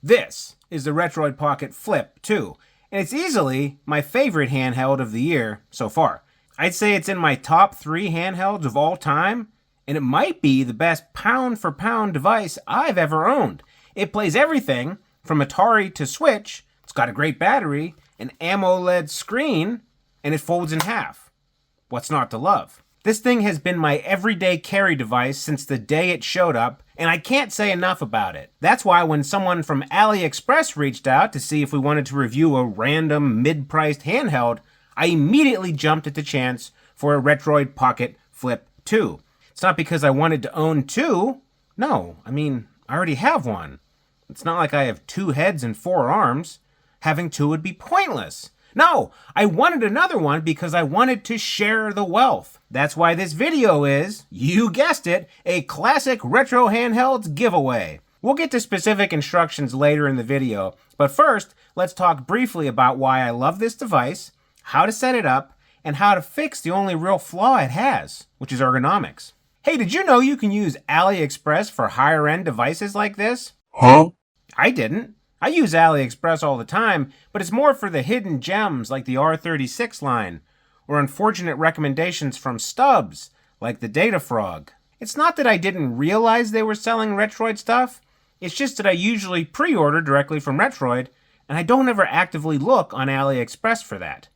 This is the Retroid Pocket Flip 2, and it's easily my favorite handheld of the year so far. I'd say it's in my top 3 handhelds of all time, and it might be the best pound-for-pound device I've ever owned. It plays everything from Atari to Switch, it's got a great battery, an AMOLED screen, and it folds in half. What's not to love? This thing has been my everyday carry device since the day it showed up, and I can't say enough about it. That's why when someone from AliExpress reached out to see if we wanted to review a random mid-priced handheld, I immediately jumped at the chance for a Retroid Pocket Flip 2. It's not because I wanted to own 2. No, I already have one. It's not like I have 2 heads and 4 arms. Having 2 would be pointless. No, I wanted another one because I wanted to share the wealth. That's why this video is, you guessed it, a classic retro handhelds giveaway. We'll get to specific instructions later in the video, but first, let's talk briefly about why I love this device, how to set it up, and how to fix the only real flaw it has, which is ergonomics. Hey, did you know you can use AliExpress for higher-end devices like this? Huh? I didn't. I use AliExpress all the time, but it's more for the hidden gems like the R36 line, or unfortunate recommendations from stubs like the Data Frog. It's not that I didn't realize they were selling Retroid stuff, it's just that I usually pre-order directly from Retroid, and I don't ever actively look on AliExpress for that.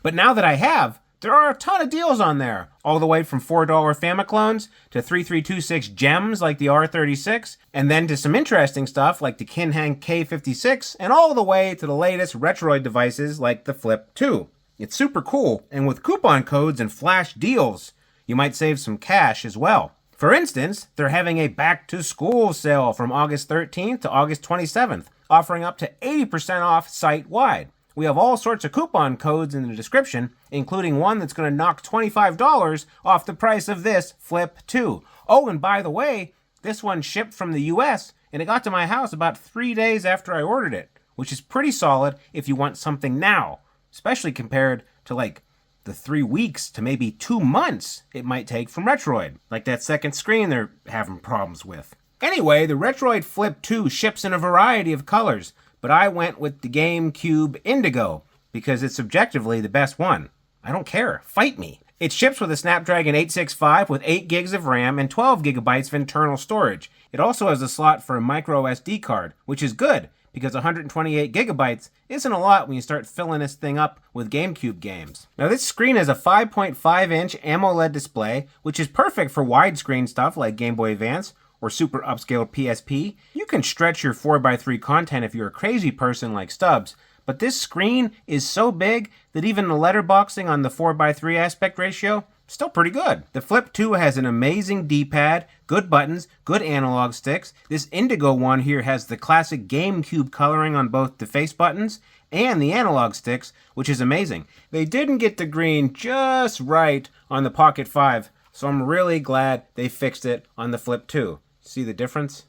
But now that I have, there are a ton of deals on there, all the way from $4 Famiclones to 3326 gems like the R36, and then to some interesting stuff like the Kinhang K56, and all the way to the latest Retroid devices like the Flip 2. It's super cool, and with coupon codes and flash deals, you might save some cash as well. For instance, they're having a back-to-school sale from August 13th to August 27th, offering up to 80% off site-wide. We have all sorts of coupon codes in the description, including one that's going to knock $25 off the price of this Flip 2. Oh, and by the way, this one shipped from the US, and it got to my house about 3 days after I ordered it, which is pretty solid if you want something now, especially compared to like the 3 weeks to maybe 2 months it might take from Retroid, like that second screen they're having problems with. Anyway, the Retroid Flip 2 ships in a variety of colors, but I went with the GameCube Indigo because it's objectively the best one. I don't care. Fight me. It ships with a Snapdragon 865 with 8 gigs of RAM and 12 gigabytes of internal storage. It also has a slot for a micro SD card, which is good because 128 gigabytes isn't a lot when you start filling this thing up with GameCube games. Now this screen has a 5.5-inch AMOLED display, which is perfect for widescreen stuff like Game Boy Advance or super upscaled PSP. You can stretch your 4x3 content if you're a crazy person like Stubbs, but this screen is so big that even the letterboxing on the 4x3 aspect ratio is still pretty good. The Flip 2 has an amazing D-pad, good buttons, good analog sticks. This Indigo one here has the classic GameCube coloring on both the face buttons and the analog sticks, which is amazing. They didn't get the green just right on the Pocket 5, so I'm really glad they fixed it on the Flip 2. See the difference?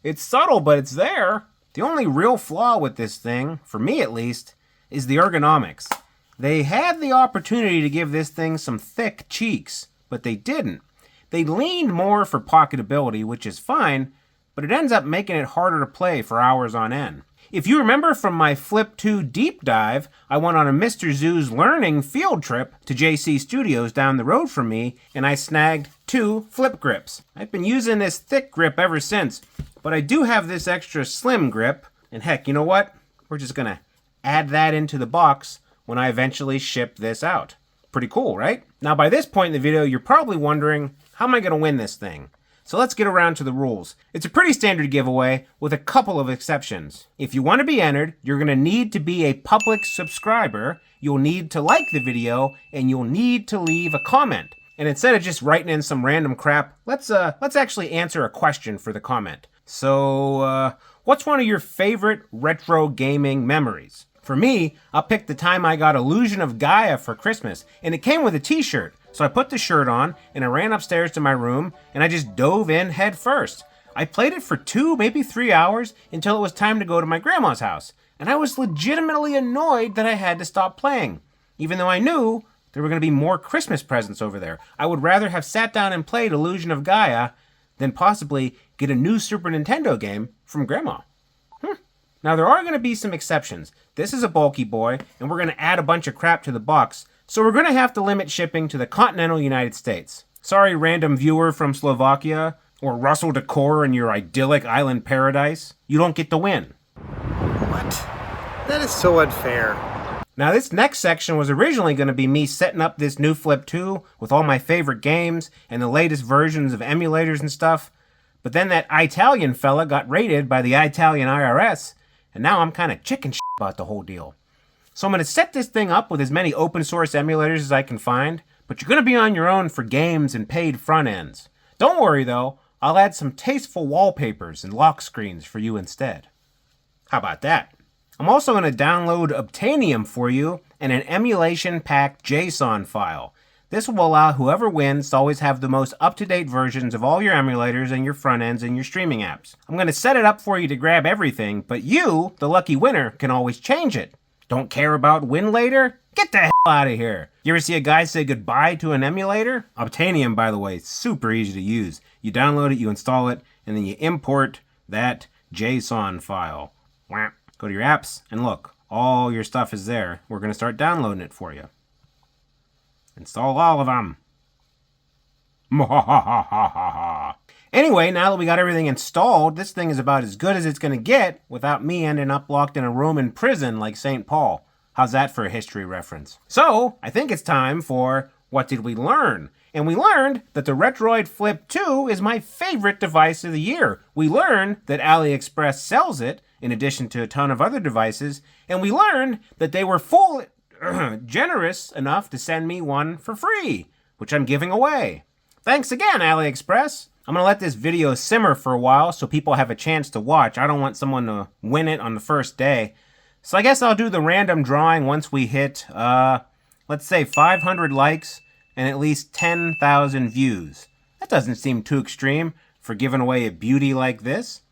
It's subtle, but it's there. The only real flaw with this thing, for me at least, is the ergonomics. They had the opportunity to give this thing some thick cheeks, but they didn't. They leaned more for pocketability, which is fine, but it ends up making it harder to play for hours on end. If you remember from my Flip 2 deep dive, I went on a Mr. Zoo's learning field trip to JC Studios down the road from me, and I snagged 2 flip grips. I've been using this thick grip ever since, but I do have this extra slim grip, and heck, you know what? We're just gonna add that into the box when I eventually ship this out. Pretty cool, right? Now by this point in the video, you're probably wondering, how am I gonna win this thing? So let's get around to the rules. It's a pretty standard giveaway with a couple of exceptions. If you want to be entered, you're going to need to be a public subscriber, you'll need to like the video, and you'll need to leave a comment. And instead of just writing in some random crap, let's actually answer a question for the comment. So, what's one of your favorite retro gaming memories? For me, I'll pick the time I got Illusion of Gaia for Christmas, and it came with a t-shirt. So I put the shirt on, and I ran upstairs to my room, and I just dove in head first. I played it for 2, maybe 3 hours, until it was time to go to my grandma's house. And I was legitimately annoyed that I had to stop playing, even though I knew there were going to be more Christmas presents over there. I would rather have sat down and played Illusion of Gaia than possibly get a new Super Nintendo game from Grandma. Now there are going to be some exceptions. This is a bulky boy, and we're going to add a bunch of crap to the box, so we're going to have to limit shipping to the continental United States. Sorry, random viewer from Slovakia, or Russell Decor in your idyllic island paradise. You don't get the win. What? That is so unfair. Now this next section was originally going to be me setting up this new Flip 2 with all my favorite games and the latest versions of emulators and stuff, but then that Italian fella got raided by the Italian IRS, and now I'm kind of chicken shit about the whole deal. So I'm going to set this thing up with as many open source emulators as I can find, but you're going to be on your own for games and paid front ends. Don't worry though, I'll add some tasteful wallpapers and lock screens for you instead. How about that? I'm also going to download Obtanium for you and an emulation pack JSON file. This will allow whoever wins to always have the most up-to-date versions of all your emulators and your front ends and your streaming apps. I'm going to set it up for you to grab everything, but you, the lucky winner, can always change it. Don't care about win later? Get the hell out of here. You ever see a guy say goodbye to an emulator? Obtanium, by the way, super easy to use. You download it, you install it, and then you import that JSON file. Wah. Go to your apps, and look, all your stuff is there. We're going to start downloading it for you. Install all of them. Anyway, now that we got everything installed, this thing is about as good as it's going to get without me ending up locked in a Roman prison like St. Paul. How's that for a history reference? So, I think it's time for What Did We Learn? And we learned that the Retroid Flip 2 is my favorite device of the year. We learned that AliExpress sells it, in addition to a ton of other devices. And we learned that they were generous enough to send me one for free, which I'm giving away. Thanks again, AliExpress. I'm going to let this video simmer for a while so people have a chance to watch. I don't want someone to win it on the first day. So I guess I'll do the random drawing once we hit, let's say 500 likes and at least 10,000 views. That doesn't seem too extreme for giving away a beauty like this.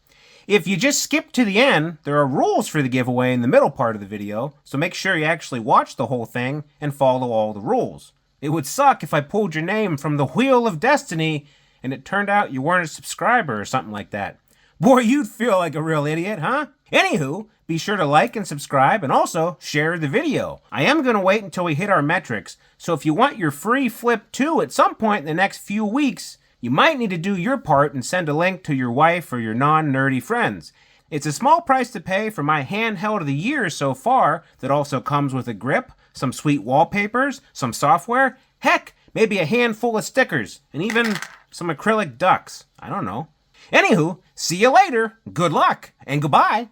If you just skip to the end, there are rules for the giveaway in the middle part of the video, so make sure you actually watch the whole thing and follow all the rules. It would suck if I pulled your name from the Wheel of Destiny and it turned out you weren't a subscriber or something like that. Boy, you'd feel like a real idiot, huh? Anywho, be sure to like and subscribe and also share the video. I am going to wait until we hit our metrics, so if you want your free Flip 2 at some point in the next few weeks, you might need to do your part and send a link to your wife or your non-nerdy friends. It's a small price to pay for my handheld of the year so far that also comes with a grip, some sweet wallpapers, some software, heck, maybe a handful of stickers, and even some acrylic ducks. I don't know. Anywho, see you later, good luck, and goodbye.